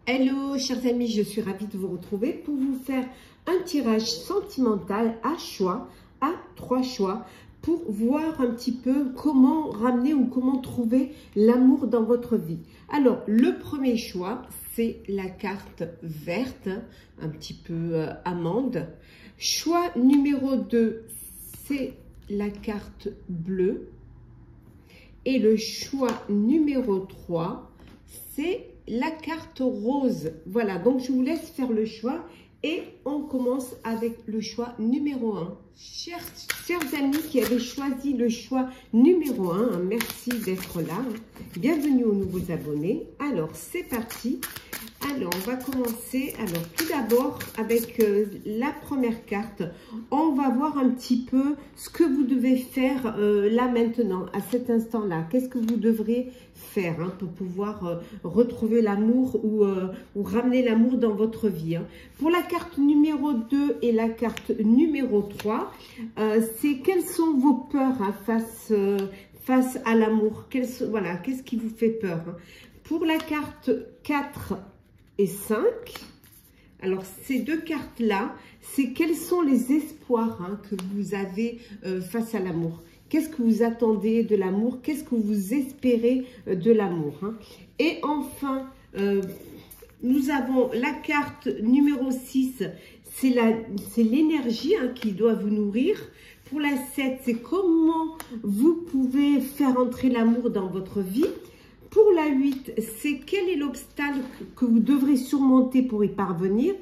Hello chers amis, je suis ravie de vous retrouver pour vous faire un tirage sentimental à choix, à 3 choix, pour voir un petit peu comment ramener ou comment trouver l'amour dans votre vie. Alors, le premier choix, c'est la carte verte, un petit peu amande. Choix numéro 2, c'est la carte bleue. Et le choix numéro 3, c'est la carte rose. Voilà, donc je vous laisse faire le choix et on commence avec le choix numéro 1. Chers amis qui avaient choisi le choix numéro 1, merci d'être là. Bienvenue aux nouveaux abonnés. Alors, c'est parti. Alors, on va commencer. Alors, tout d'abord, avec la première carte, on va voir un petit peu ce que vous devez faire là maintenant, à cet instant-là. Qu'est-ce que vous devrez faire pour pouvoir retrouver l'amour ou ramener l'amour dans votre vie. Pour la carte numéro 2 et la carte numéro 3, c'est quelles sont vos peurs face à l'amour. Voilà, qu'est-ce qui vous fait peur. Pour la carte 4 et 5, alors ces deux cartes-là, c'est quels sont les espoirs que vous avez face à l'amour. Qu'est-ce que vous attendez de l'amour? Qu'est-ce que vous espérez de l'amour? Et enfin, nous avons la carte numéro 6, c'est l'énergie qui doit vous nourrir. Pour la 7, c'est comment vous pouvez faire entrer l'amour dans votre vie. Pour la 8, c'est quel est l'obstacle que vous devrez surmonter pour y parvenir.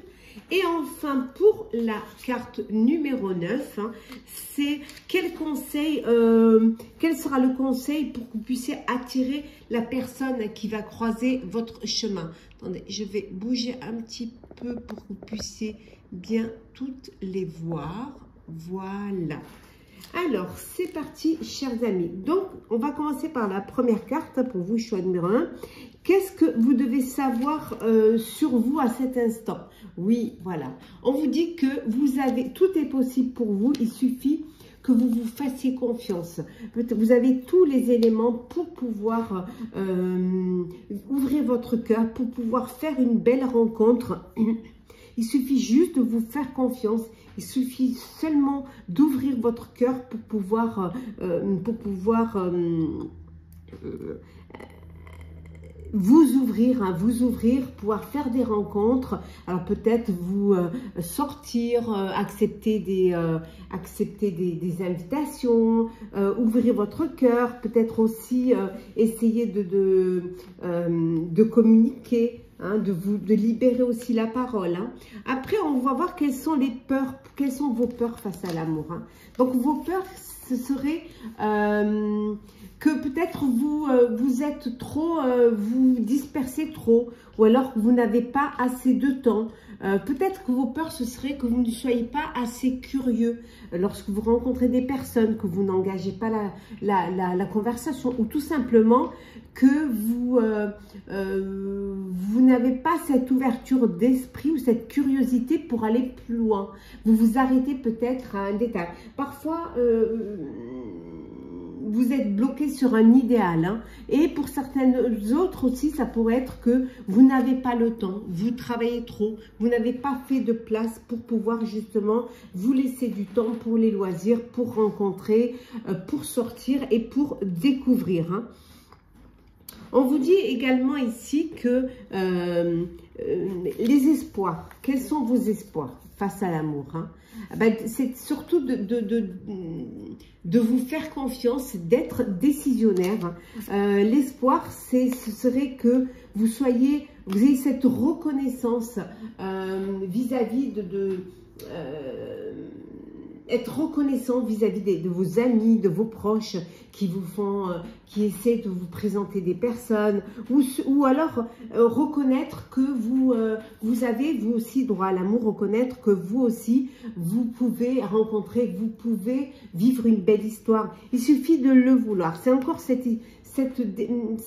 Et enfin, pour la carte numéro 9, c'est quel sera le conseil pour que vous puissiez attirer la personne qui va croiser votre chemin. Attendez, je vais bouger un petit peu pour que vous puissiez bien toutes les voir. Voilà. Alors, c'est parti, chers amis. Donc, on va commencer par la première carte pour vous, choix numéro 1. Qu'est-ce que vous devez savoir sur vous à cet instant? Oui, voilà. On vous dit que tout est possible pour vous. Il suffit que vous vous fassiez confiance. Vous avez tous les éléments pour pouvoir ouvrir votre cœur, pour pouvoir faire une belle rencontre. Il suffit juste de vous faire confiance. Il suffit seulement d'ouvrir votre cœur pour pouvoir vous ouvrir, pouvoir faire des rencontres. Alors peut-être vous sortir, accepter des invitations, ouvrir votre cœur, peut-être aussi essayer de communiquer. De libérer aussi la parole. Après, on va voir quelles sont vos peurs face à l'amour. Donc, vos peurs, ce serait que peut-être vous êtes trop, vous dispersez trop, ou alors que vous n'avez pas assez de temps. Peut-être que vos peurs, ce serait que vous ne soyez pas assez curieux lorsque vous rencontrez des personnes, que vous n'engagez pas la conversation, ou tout simplement que vous n'avez pas cette ouverture d'esprit ou cette curiosité pour aller plus loin. Vous vous arrêtez peut-être à un détail. Parfois, vous êtes bloqué sur un idéal. Et pour certaines autres aussi, ça pourrait être que vous n'avez pas le temps, vous travaillez trop, vous n'avez pas fait de place pour pouvoir justement vous laisser du temps pour les loisirs, pour rencontrer, pour sortir et pour découvrir. On vous dit également ici que les espoirs, quels sont vos espoirs face à l'amour? C'est surtout de vous faire confiance, d'être décisionnaire. L'espoir, ce serait que vous ayez cette reconnaissance vis-à-vis être reconnaissant vis-à-vis de vos amis, de vos proches qui essaient de vous présenter des personnes, ou alors reconnaître que vous avez vous aussi droit à l'amour, reconnaître que vous aussi vous pouvez rencontrer, vous pouvez vivre une belle histoire. Il suffit de le vouloir. C'est encore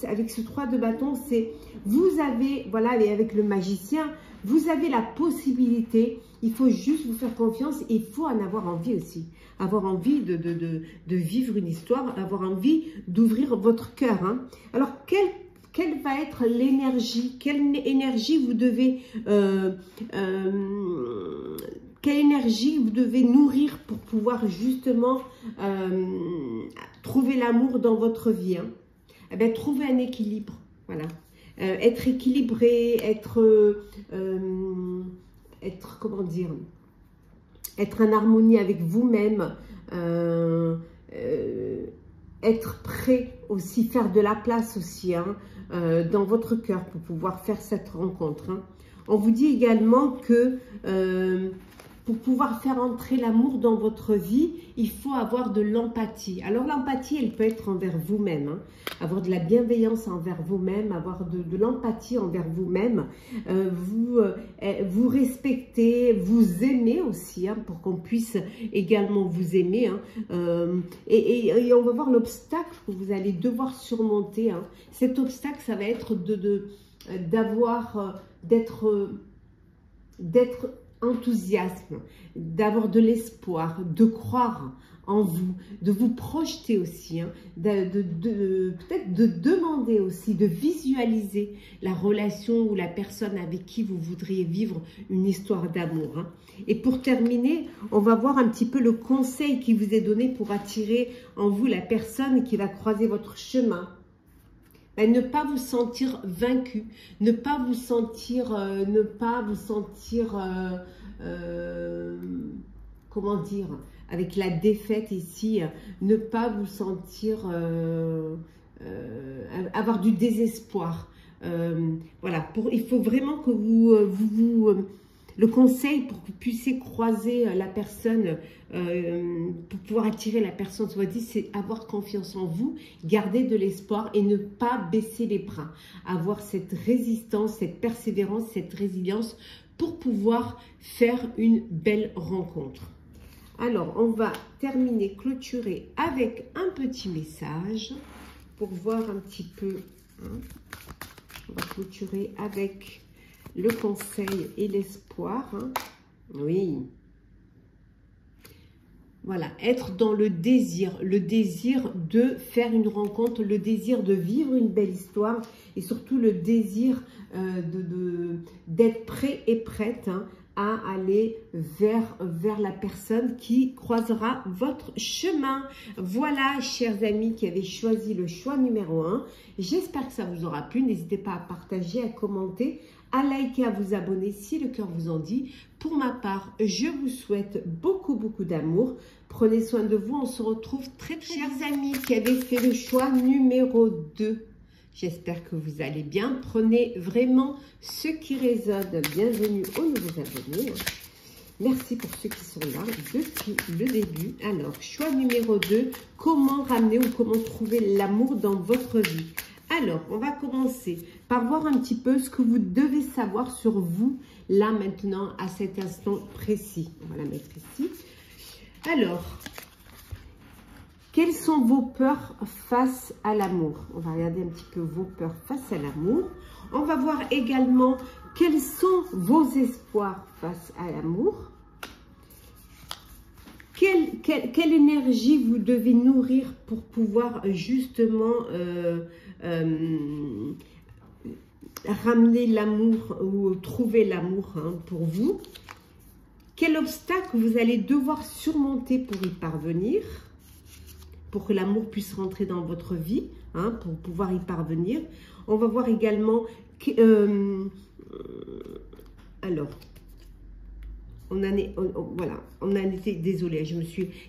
avec ce 3 de bâton, c'est vous avez, voilà, et avec le magicien, vous avez la possibilité. Il faut juste vous faire confiance et il faut en avoir envie aussi. Avoir envie de vivre une histoire, avoir envie d'ouvrir votre cœur. Alors, quel quelle va être l'énergie, quelle énergie vous devez nourrir pour pouvoir justement trouver l'amour dans votre vie, hein. Eh bien, trouver un équilibre, voilà. Être équilibré, comment dire, être en harmonie avec vous-même, être prêt aussi, faire de la place aussi, hein, dans votre cœur pour pouvoir faire cette rencontre, hein. On vous dit également que pour pouvoir faire entrer l'amour dans votre vie, il faut avoir de l'empathie. Alors l'empathie, elle peut être envers vous-même, hein. Avoir de la bienveillance envers vous-même, avoir de l'empathie envers vous-même, vous respecter, vous aimer aussi, hein, pour qu'on puisse également vous aimer, hein. Et on va voir l'obstacle que vous allez devoir surmonter, hein. Cet obstacle, ça va être d'être enthousiasme, d'avoir de l'espoir, de croire en vous, de vous projeter aussi, hein, peut-être de demander aussi, de visualiser la relation ou la personne avec qui vous voudriez vivre une histoire d'amour, hein. Et pour terminer, on va voir un petit peu le conseil qui vous est donné pour attirer en vous la personne qui va croiser votre chemin. Ne pas vous sentir vaincu, ne pas vous sentir, comment dire, avec la défaite ici, ne pas vous sentir, avoir du désespoir. Voilà, il faut vraiment que le conseil pour que vous puissiez croiser la personne, pour pouvoir attirer la personne, c'est avoir confiance en vous, garder de l'espoir et ne pas baisser les bras. Avoir cette résistance, cette persévérance, cette résilience pour pouvoir faire une belle rencontre. Alors, on va terminer, clôturer avec un petit message pour voir un petit peu, hein. On va clôturer avec le conseil et l'espoir, hein. Oui. Voilà, être dans le désir de faire une rencontre, le désir de vivre une belle histoire et surtout le désir d'être prêt et prête, hein, à aller vers la personne qui croisera votre chemin. Voilà, chers amis qui avaient choisi le choix numéro 1. J'espère que ça vous aura plu. N'hésitez pas à partager, à commenter, à liker, à vous abonner si le cœur vous en dit. Pour ma part, je vous souhaite beaucoup, beaucoup d'amour. Prenez soin de vous. On se retrouve très, très vite. Chers amis qui avaient fait le choix numéro 2, j'espère que vous allez bien. Prenez vraiment ce qui résonne. Bienvenue aux nouveaux abonnés. Merci pour ceux qui sont là depuis le début. Alors, choix numéro 2, comment ramener ou comment trouver l'amour dans votre vie. Alors, on va commencer par voir un petit peu ce que vous devez savoir sur vous, là, maintenant, à cet instant précis. On va la mettre ici. Alors, quelles sont vos peurs face à l'amour? On va regarder un petit peu vos peurs face à l'amour. On va voir également quels sont vos espoirs face à l'amour. Quelle énergie vous devez nourrir pour pouvoir justement ramener l'amour ou trouver l'amour, hein, pour vous. Quel obstacle vous allez devoir surmonter pour y parvenir, pour que l'amour puisse rentrer dans votre vie, hein, pour pouvoir y parvenir. On va voir également, alors, voilà, on a été, désolé,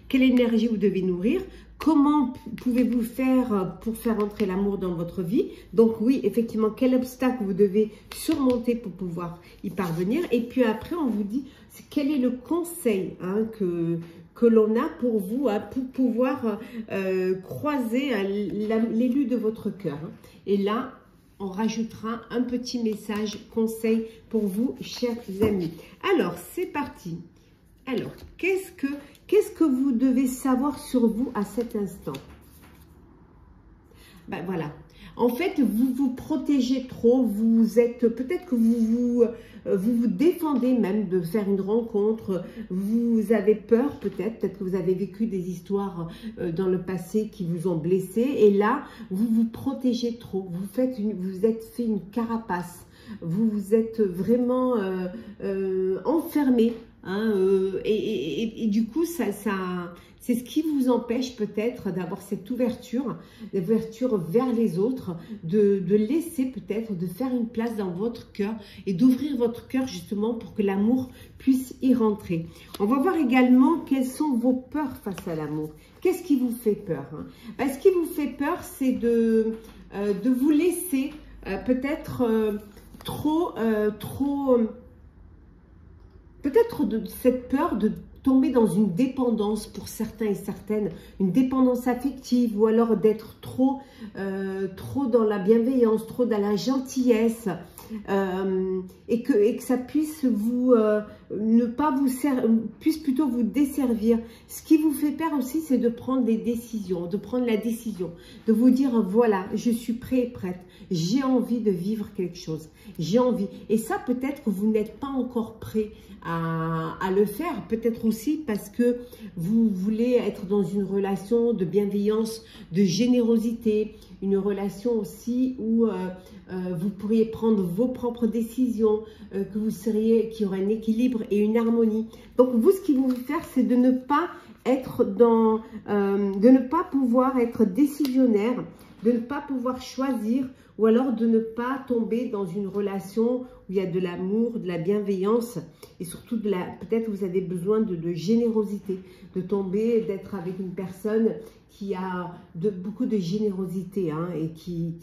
quelle énergie vous devez nourrir? Comment pouvez-vous faire pour faire entrer l'amour dans votre vie? Donc oui, effectivement, quel obstacle vous devez surmonter pour pouvoir y parvenir? Et puis après, on vous dit quel est le conseil, hein, que l'on a pour vous, hein, pour pouvoir croiser l'élu de votre cœur. Et là, on rajoutera un petit message conseil pour vous, chers amis. Alors, c'est parti. Alors, qu'est-ce que vous devez savoir sur vous à cet instant? Ben voilà, En fait, vous vous protégez trop, vous êtes, peut-être que vous vous défendez même de faire une rencontre, vous avez peur peut-être que vous avez vécu des histoires dans le passé qui vous ont blessé, et là, vous vous protégez trop, vous êtes fait une carapace, vous vous êtes vraiment enfermé. Hein, et du coup, c'est ce qui vous empêche peut-être d'avoir cette ouverture vers les autres, de laisser peut-être, de faire une place dans votre cœur et d'ouvrir votre cœur justement pour que l'amour puisse y rentrer. On va voir également quelles sont vos peurs face à l'amour. Qu'est-ce qui vous fait peur, hein? Ben, ce qui vous fait peur, c'est de vous laisser peut-être peut-être de cette peur de tomber dans une dépendance pour certains et certaines, une dépendance affective, ou alors d'être trop dans la bienveillance, trop dans la gentillesse, et que ça puisse puisse plutôt vous desservir. Ce qui vous fait peur aussi, c'est de prendre des décisions, de prendre la décision, de vous dire voilà, je suis prêt et prête, j'ai envie de vivre quelque chose, j'ai envie. Et ça, peut-être que vous n'êtes pas encore prêt à le faire, peut-être aussi parce que vous voulez être dans une relation de bienveillance, de générosité, une relation aussi où vous pourriez prendre vos propres décisions, qu'il y aurait un équilibre et une harmonie. Donc vous, ce qui vous fait faire, c'est de ne pas être de ne pas pouvoir être décisionnaire, de ne pas pouvoir choisir, ou alors de ne pas tomber dans une relation où il y a de l'amour, de la bienveillance, et surtout peut-être vous avez besoin de générosité, d'être avec une personne qui a beaucoup de générosité, hein, et qui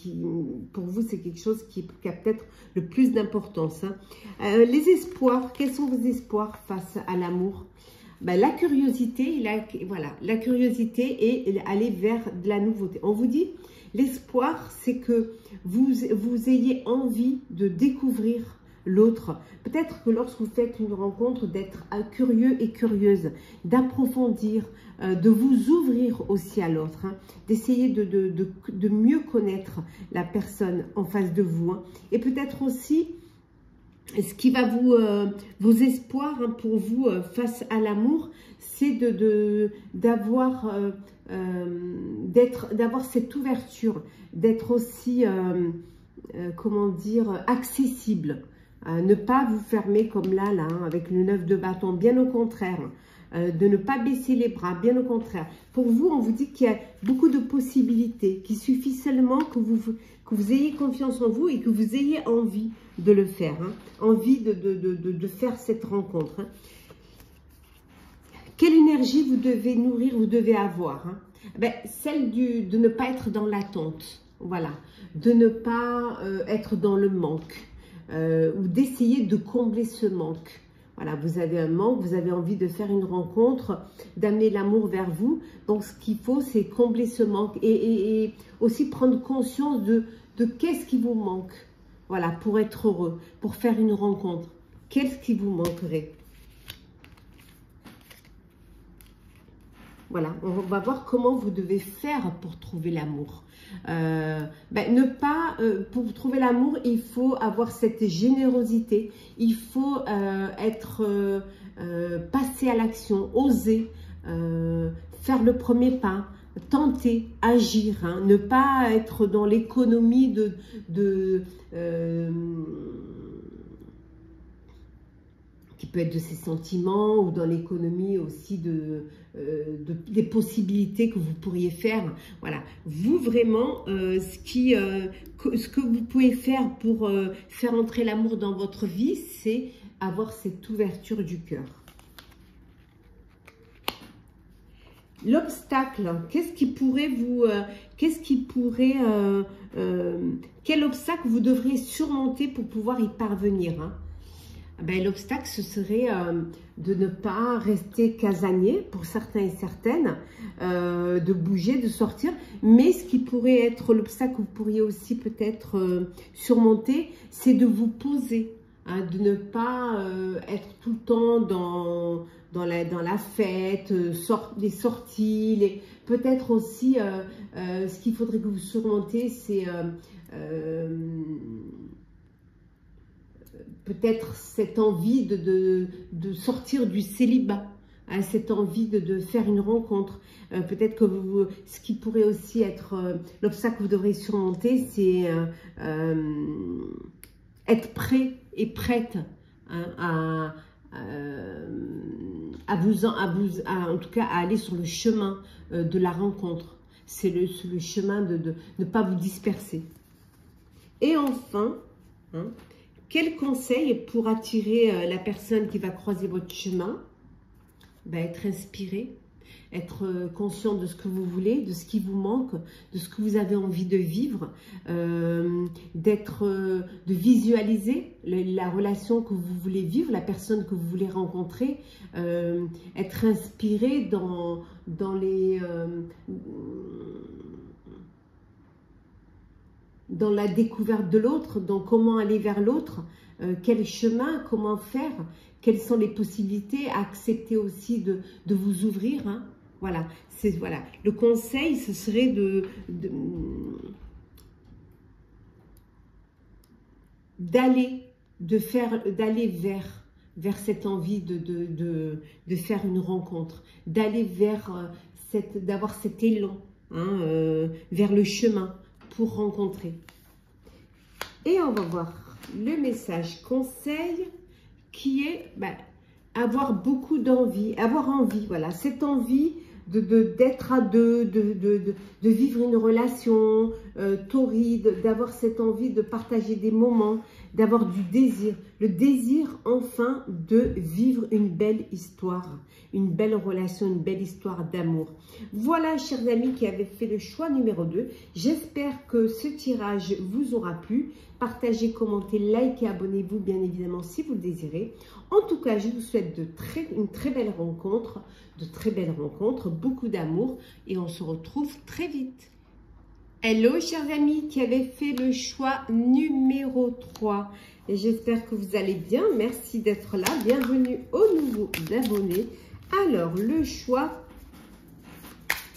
pour vous, c'est quelque chose qui a peut-être le plus d'importance, hein. Les espoirs, quels sont vos espoirs face à l'amour? Ben, la curiosité, la curiosité et aller vers de la nouveauté. On vous dit, l'espoir, c'est que vous ayez envie de découvrir l'autre. Peut-être que lorsque vous faites une rencontre, d'être curieux et curieuse, d'approfondir, de vous ouvrir aussi à l'autre, hein, d'essayer de mieux connaître la personne en face de vous, hein. Et peut-être aussi, ce qui va vos espoirs, hein, pour vous face à l'amour, c'est d'avoir cette ouverture, d'être aussi, comment dire, accessible. Ne pas vous fermer comme là, hein, avec le 9 de bâton, bien au contraire. De ne pas baisser les bras, bien au contraire. Pour vous, on vous dit qu'il y a beaucoup de possibilités, qu'il suffit seulement que vous ayez confiance en vous et que vous ayez envie de le faire, hein, envie de faire cette rencontre, hein. Quelle énergie vous devez nourrir, vous devez avoir, hein? Ben, celle de ne pas être dans l'attente, voilà, de ne pas être dans le manque, ou d'essayer de combler ce manque. Voilà, vous avez un manque, vous avez envie de faire une rencontre, d'amener l'amour vers vous. Donc, ce qu'il faut, c'est combler ce manque et aussi prendre conscience de qu'est-ce qui vous manque. Voilà, pour être heureux, pour faire une rencontre. Qu'est-ce qui vous manquerait? Voilà, on va voir comment vous devez faire pour trouver l'amour. Pour trouver l'amour, il faut avoir cette générosité, il faut passer à l'action, oser, faire le premier pas, tenter, agir, hein, ne pas être dans l'économie qui peut être de ses sentiments, ou dans l'économie aussi des possibilités que vous pourriez faire. Voilà, vous vraiment, ce que vous pouvez faire pour faire entrer l'amour dans votre vie, c'est avoir cette ouverture du cœur. L'obstacle, quel obstacle vous devriez surmonter pour pouvoir y parvenir, hein? Ben, l'obstacle, ce serait de ne pas rester casanier pour certains et certaines, de bouger, de sortir. Mais ce qui pourrait être l'obstacle que vous pourriez aussi peut-être surmonter, c'est de vous poser hein, de ne pas être tout le temps dans la fête, les sorties, peut-être aussi ce qu'il faudrait que vous surmontez, c'est peut-être cette envie de sortir du célibat, hein, cette envie de faire une rencontre. Peut-être que ce qui pourrait aussi être l'obstacle que vous devrez surmonter, c'est être prêt et prête, hein, en tout cas à aller sur le chemin de la rencontre. C'est le chemin de ne pas vous disperser. Et enfin, hein, quel conseil pour attirer la personne qui va croiser votre chemin? Ben, être inspiré, être conscient de ce que vous voulez, de ce qui vous manque, de ce que vous avez envie de vivre, de visualiser la relation que vous voulez vivre, la personne que vous voulez rencontrer, être inspiré dans la découverte de l'autre, dans comment aller vers l'autre, quel chemin, comment faire, quelles sont les possibilités, accepter aussi de vous ouvrir, hein. Voilà, voilà. Le conseil, ce serait d'aller vers cette envie de faire une rencontre, d'aller vers d'avoir cet élan, hein, vers le chemin pour rencontrer. Et on va voir le message conseil qui est avoir beaucoup d'envie, avoir envie, voilà, cette envie d'être à deux, de vivre une relation torride, d'avoir cette envie de partager des moments, d'avoir du désir, le désir enfin de vivre une belle histoire, une belle relation, une belle histoire d'amour. Voilà, chers amis qui avaient fait le choix numéro 2, j'espère que ce tirage vous aura plu. Partagez, commentez, likez, abonnez-vous bien évidemment si vous le désirez. En tout cas, je vous souhaite une très belle rencontre, beaucoup d'amour et on se retrouve très vite. Hello chers amis qui avaient fait le choix numéro 3 et j'espère que vous allez bien, merci d'être là, bienvenue aux nouveaux abonnés. Alors le choix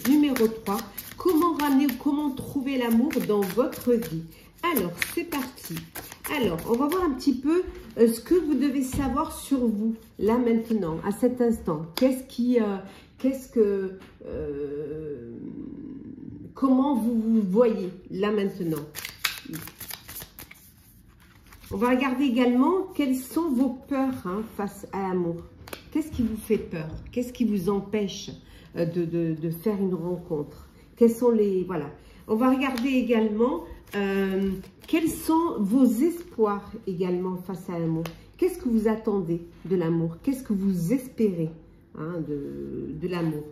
numéro 3, comment ramener ou comment trouver l'amour dans votre vie. Alors c'est parti. Alors on va voir un petit peu ce que vous devez savoir sur vous là maintenant, à cet instant. Comment vous vous voyez là maintenant. On va regarder également quelles sont vos peurs, hein, face à l'amour. Qu'est-ce qui vous fait peur? Qu'est-ce qui vous empêche de faire une rencontre? Quels sont les... Voilà. On va regarder également quels sont vos espoirs également face à l'amour. Qu'est-ce que vous attendez de l'amour? Qu'est-ce que vous espérez, hein, de l'amour?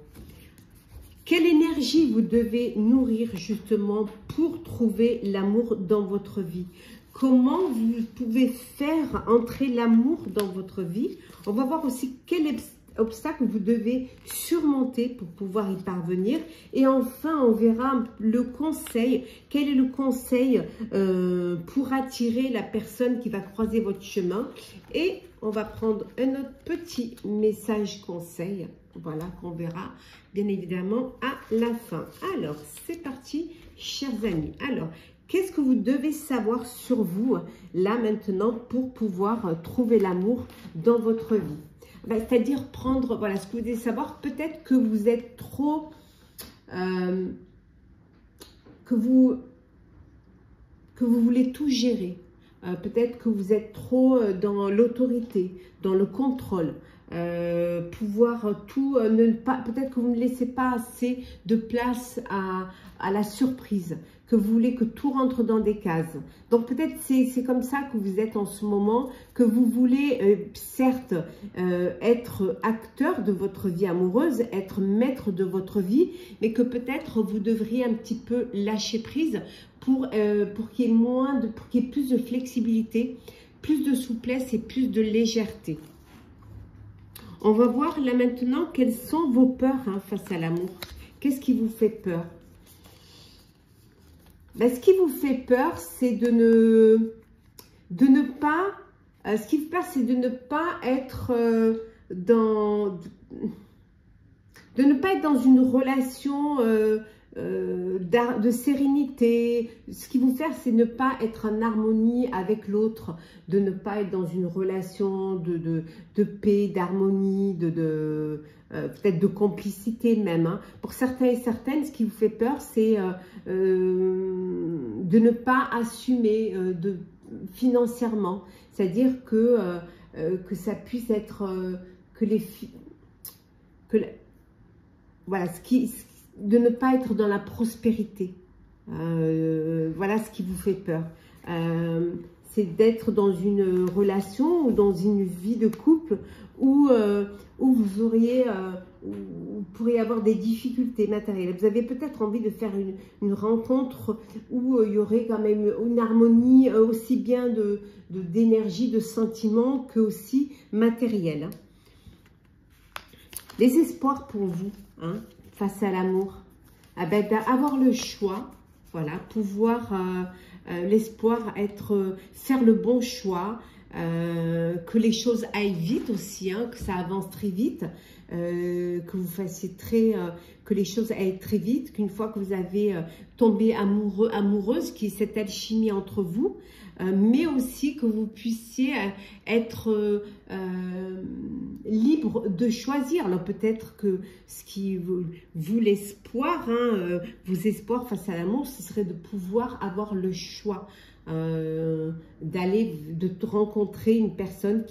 Quelle énergie vous devez nourrir justement pour trouver l'amour dans votre vie? Comment vous pouvez faire entrer l'amour dans votre vie? On va voir aussi quel obstacle vous devez surmonter pour pouvoir y parvenir. Et enfin, on verra le conseil. Quel est le conseil pour attirer la personne qui va croiser votre chemin? Et on va prendre un autre petit message conseil. Voilà, qu'on verra bien évidemment à la fin. Alors, c'est parti, chers amis. Alors, qu'est-ce que vous devez savoir sur vous, là, maintenant, pour pouvoir trouver l'amour dans votre vie? C'est-à-dire prendre, voilà, ce que vous devez savoir, peut-être que vous êtes trop... que vous voulez tout gérer. Peut-être que vous êtes trop dans l'autorité, dans le contrôle. Pouvoir tout, peut-être que vous ne laissez pas assez de place à la surprise, que vous voulez que tout rentre dans des cases. Donc peut-être c'est comme ça que vous êtes en ce moment, que vous voulez certes être acteur de votre vie amoureuse, être maître de votre vie, mais que peut-être vous devriez un petit peu lâcher prise pour qu'il y ait plus de flexibilité, plus de souplesse et plus de légèreté. On va voir là maintenant quelles sont vos peurs, hein, face à l'amour. Qu'est-ce qui vous fait peur? Ce qui vous fait peur, c'est de ne pas Ce qui vous perd, c'est de ne pas être dans une relation de sérénité. Ce qui vous fait, c'est ne pas être en harmonie avec l'autre, de ne pas être dans une relation de paix, d'harmonie, peut-être de complicité même. Hein. Pour certains et certaines, ce qui vous fait peur, c'est de ne pas assumer financièrement. C'est-à-dire que ça puisse être voilà, de ne pas être dans la prospérité. Voilà ce qui vous fait peur. C'est d'être dans une relation ou dans une vie de couple où vous pourriez avoir des difficultés matérielles. Vous avez peut-être envie de faire une rencontre où il y aurait quand même une harmonie aussi bien d'énergie, de sentiments que aussi matérielle. Hein. Les espoirs pour vous, hein, face à l'amour, avoir le choix, voilà, pouvoir, l'espoir faire le bon choix, que les choses aillent vite aussi, hein, que ça avance très vite, que vous fassiez que les choses aillent très vite, qu'une fois que vous avez tombé amoureux, amoureuse, qu'il y ait cette alchimie entre vous, mais aussi que vous puissiez être libre de choisir. Alors peut-être que ce qui vous l'espoir, hein, vos espoirs face à l'amour, ce serait de pouvoir avoir le choix de rencontrer une personne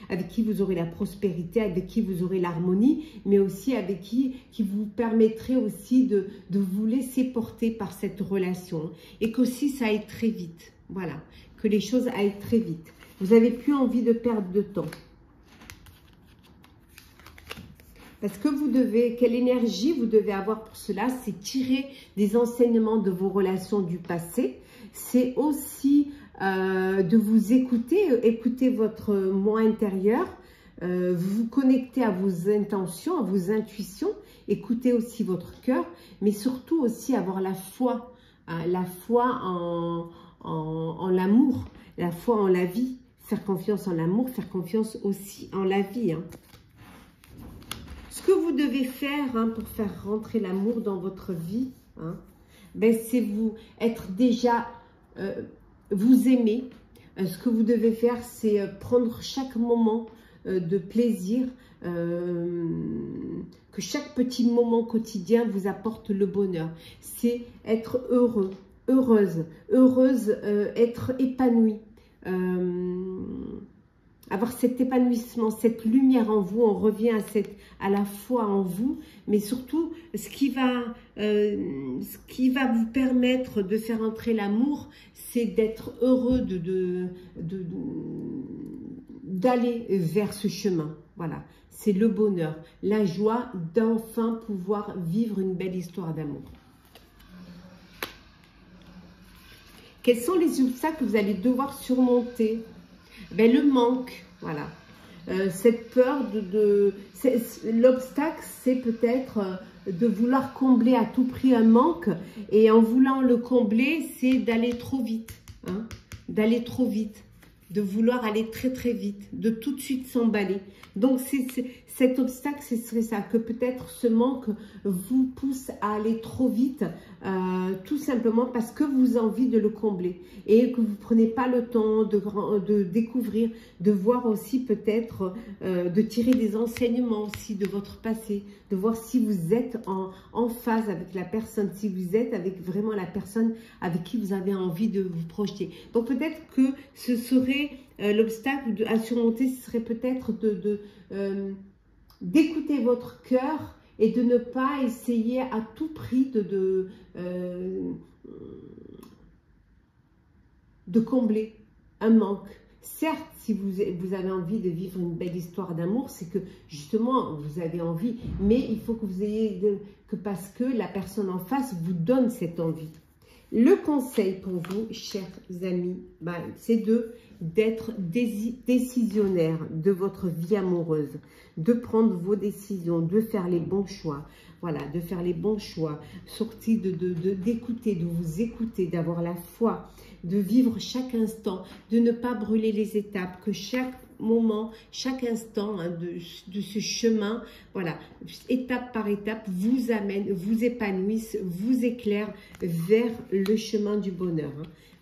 avec qui vous aurez la prospérité, avec qui vous aurez l'harmonie, mais aussi avec qui vous permettrait aussi de vous laisser porter par cette relation, et qu'aussi ça aille très vite. Voilà, que les choses aillent très vite. Vous n'avez plus envie de perdre de temps. Parce que quelle énergie vous devez avoir pour cela, c'est tirer des enseignements de vos relations du passé. C'est aussi de vous écouter votre moi intérieur, vous connecter à vos intentions, à vos intuitions, écouter aussi votre cœur, mais surtout aussi avoir la foi en l'amour, la foi en la vie, faire confiance en l'amour, faire confiance aussi en la vie. Hein. Ce que vous devez faire, hein, pour faire rentrer l'amour dans votre vie, hein, c'est être déjà, vous aimer. Ce que vous devez faire, c'est prendre chaque moment de plaisir, que chaque petit moment quotidien vous apporte le bonheur. C'est être heureux, heureuse, être épanouie. Avoir cet épanouissement, cette lumière en vous, on revient à la foi en vous, mais surtout ce qui va vous permettre de faire entrer l'amour, c'est d'être heureux d'aller vers ce chemin. Voilà, c'est le bonheur, la joie d'enfin pouvoir vivre une belle histoire d'amour. Quels sont les obstacles que vous allez devoir surmonter? Le manque, voilà. Cette peur l'obstacle, c'est peut-être de vouloir combler à tout prix un manque. Et en voulant le combler, c'est d'aller trop vite. Hein, d'aller trop vite. De vouloir aller très très vite. De tout de suite s'emballer. Donc cet obstacle, ce serait ça. Que peut-être ce manque vous pousse à aller trop vite. Tout simplement parce que vous avez envie de le combler. Et que vous ne prenez pas le temps de découvrir, de voir aussi peut-être, de tirer des enseignements aussi de votre passé. De voir si vous êtes en phase avec la personne, si vous êtes avec vraiment la personne avec qui vous avez envie de vous projeter. Donc peut-être que ce serait l'obstacle à surmonter, ce serait peut-être d'écouter votre cœur et de ne pas essayer à tout prix de combler un manque. Certes, si vous avez envie de vivre une belle histoire d'amour, c'est que justement, vous avez envie, mais il faut que vous ayez, parce que la personne en face vous donne cette envie. Le conseil pour vous, chers amis, c'est d'être décisionnaire de votre vie amoureuse, de prendre vos décisions, de faire les bons choix. Voilà, de faire les bons choix, sortir d'écouter, de vous écouter, d'avoir la foi, de vivre chaque instant, de ne pas brûler les étapes, que chaque moment, chaque instant de ce chemin, voilà, étape par étape, vous amène, vous épanouisse, vous éclaire vers le chemin du bonheur.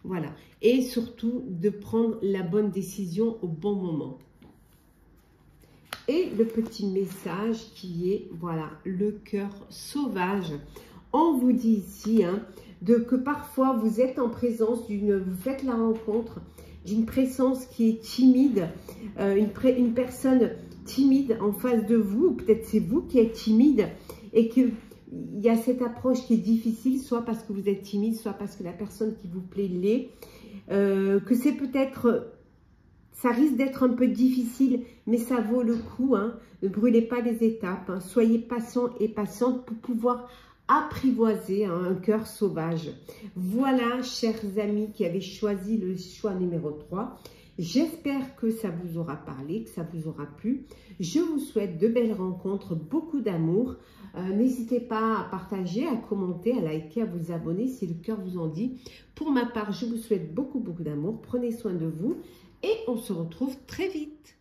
Voilà, et surtout de prendre la bonne décision au bon moment. Et le petit message qui est, voilà, le cœur sauvage. On vous dit ici que parfois vous êtes en présence vous faites la rencontre d'une présence qui est timide, une personne timide en face de vous, ou peut-être c'est vous qui êtes timide et qu'il y a cette approche qui est difficile, soit parce que vous êtes timide, soit parce que la personne qui vous plaît l'est, que c'est peut-être... Ça risque d'être un peu difficile, mais ça vaut le coup. Ne brûlez pas les étapes. Soyez patient et patiente pour pouvoir apprivoiser un cœur sauvage. Voilà, chers amis qui avez choisi le choix numéro 3. J'espère que ça vous aura parlé, que ça vous aura plu. Je vous souhaite de belles rencontres, beaucoup d'amour. N'hésitez pas à partager, à commenter, à liker, à vous abonner si le cœur vous en dit. Pour ma part, je vous souhaite beaucoup d'amour. Prenez soin de vous. Et on se retrouve très vite.